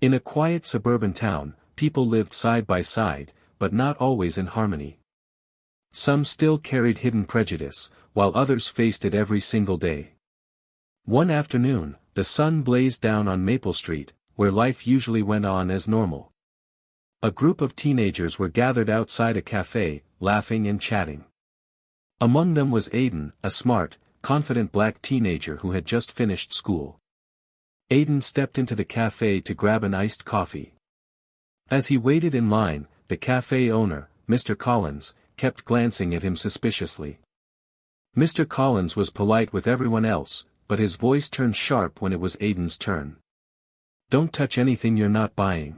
In a quiet suburban town, people lived side by side, but not always in harmony. Some still carried hidden prejudice, while others faced it every single day. One afternoon, the sun blazed down on Maple Street, where life usually went on as normal. A group of teenagers were gathered outside a café, laughing and chatting. Among them was Aiden, a smart, confident black teenager who had just finished school. Aiden stepped into the café to grab an iced coffee. As he waited in line, the café owner, Mr. Collins, kept glancing at him suspiciously. Mr. Collins was polite with everyone else, but his voice turned sharp when it was Aiden's turn. "Don't touch anything you're not buying."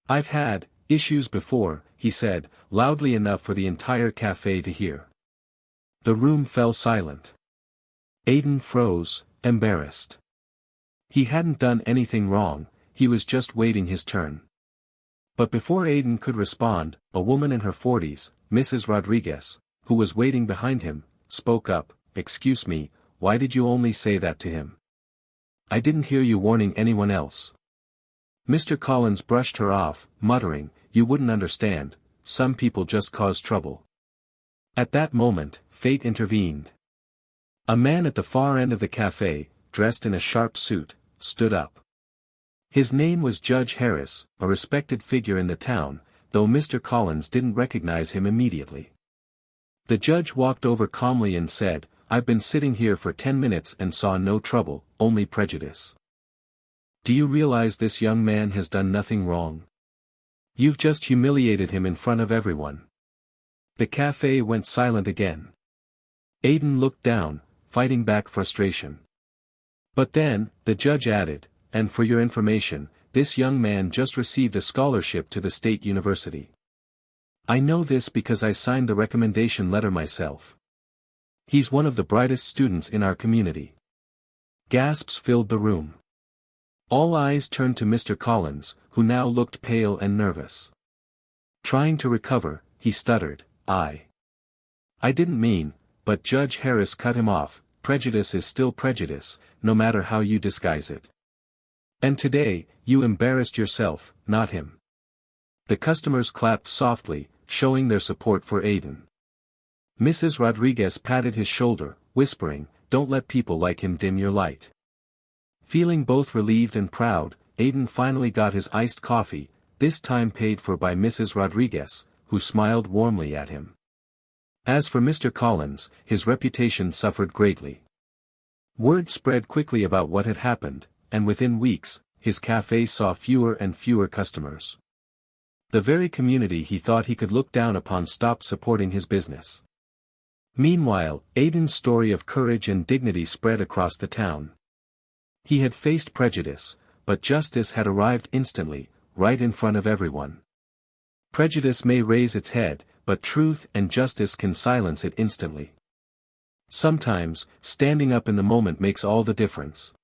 "I've had issues before," he said, loudly enough for the entire café to hear. The room fell silent. Aiden froze, embarrassed. He hadn't done anything wrong, he was just waiting his turn. But before Aiden could respond, a woman in her 40s, Mrs. Rodriguez, who was waiting behind him, spoke up. "Excuse me, why did you only say that to him? I didn't hear you warning anyone else." Mr. Collins brushed her off, muttering, "You wouldn't understand, some people just cause trouble." At that moment, fate intervened. A man at the far end of the café, dressed in a sharp suit, stood up. His name was Judge Harris, a respected figure in the town, though Mr. Collins didn't recognize him immediately. The judge walked over calmly and said, "I've been sitting here for 10 minutes and saw no trouble, only prejudice. Do you realize this young man has done nothing wrong? You've just humiliated him in front of everyone." The café went silent again. Aiden looked down, fighting back frustration. But then, the judge added, "And for your information, this young man just received a scholarship to the state university. I know this because I signed the recommendation letter myself. He's one of the brightest students in our community." Gasps filled the room. All eyes turned to Mr. Collins, who now looked pale and nervous. Trying to recover, he stuttered, I didn't mean," but Judge Harris cut him off. "Prejudice is still prejudice, no matter how you disguise it. And today, you embarrassed yourself, not him." The customers clapped softly, showing their support for Aiden. Mrs. Rodriguez patted his shoulder, whispering, "Don't let people like him dim your light." Feeling both relieved and proud, Aiden finally got his iced coffee, this time paid for by Mrs. Rodriguez, who smiled warmly at him. As for Mr. Collins, his reputation suffered greatly. Word spread quickly about what had happened, and within weeks, his café saw fewer and fewer customers. The very community he thought he could look down upon stopped supporting his business. Meanwhile, Aiden's story of courage and dignity spread across the town. He had faced prejudice, but justice had arrived instantly, right in front of everyone. Prejudice may raise its head, but truth and justice can silence it instantly. Sometimes, standing up in the moment makes all the difference.